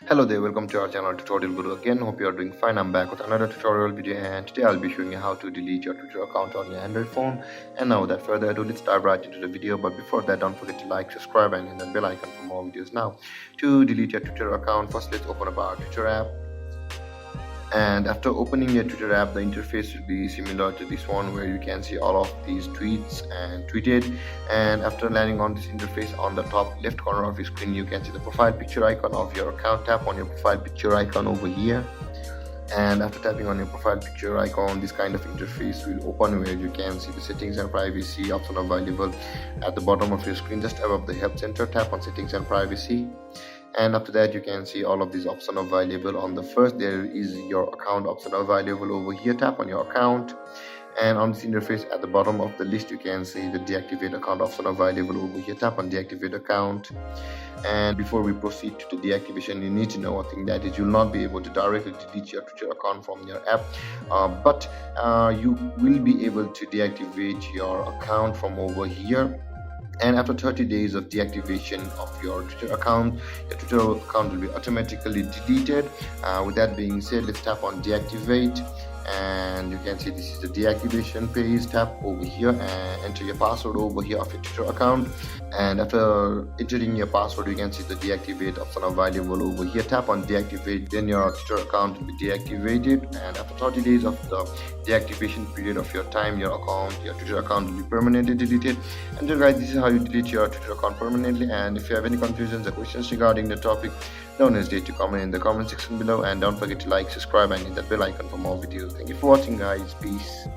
Hello there, welcome to our channel Tutorial Guru again. Hope you are doing fine. I'm back with another tutorial video, and today I'll be showing you how to delete your Twitter account on your Android phone. And now without further ado, let's dive right into the video. But before that, don't forget to like, subscribe and hit that bell icon for more videos. Now, to delete your Twitter account, first let's open up our Twitter app. And after opening your Twitter app, the interface will be similar to this one, where you can see all of these tweets and tweeted. And after landing on this interface, on the top left corner of your screen, you can see the profile picture icon of your account. Tap on your profile picture icon over here, and after tapping on your profile picture icon, this kind of interface will open, where you can see the settings and privacy option available at the bottom of your screen, just above the help center. Tap on settings and privacy, and after that you can see all of these options available. On the first, there is your account option available over here. Tap on your account, and on this interface at the bottom of the list, you can see the deactivate account option available over here. Tap on deactivate account. And before we proceed to the deactivation, you need to know one thing, that is, you'll not be able to directly delete your Twitter account from your app, but you will be able to deactivate your account from over here. And after 30 days of deactivation of your Twitter account, your Twitter account will be automatically deleted. With that being said, let's tap on deactivate, and you can see this is the deactivation page. Tap over here and enter your password over here of your Twitter account. And after entering your password, you can see the deactivate option available over here. Tap on deactivate, then your Twitter account will be deactivated. And after 30 days of the deactivation period of your time, your Twitter account will be permanently deleted. And then guys, this is how you delete your Twitter account permanently. And if you have any confusions or questions regarding the topic, don't hesitate to comment in the comment section below, and don't forget to like, subscribe and hit that bell icon for more videos. Thank you for watching guys. Peace.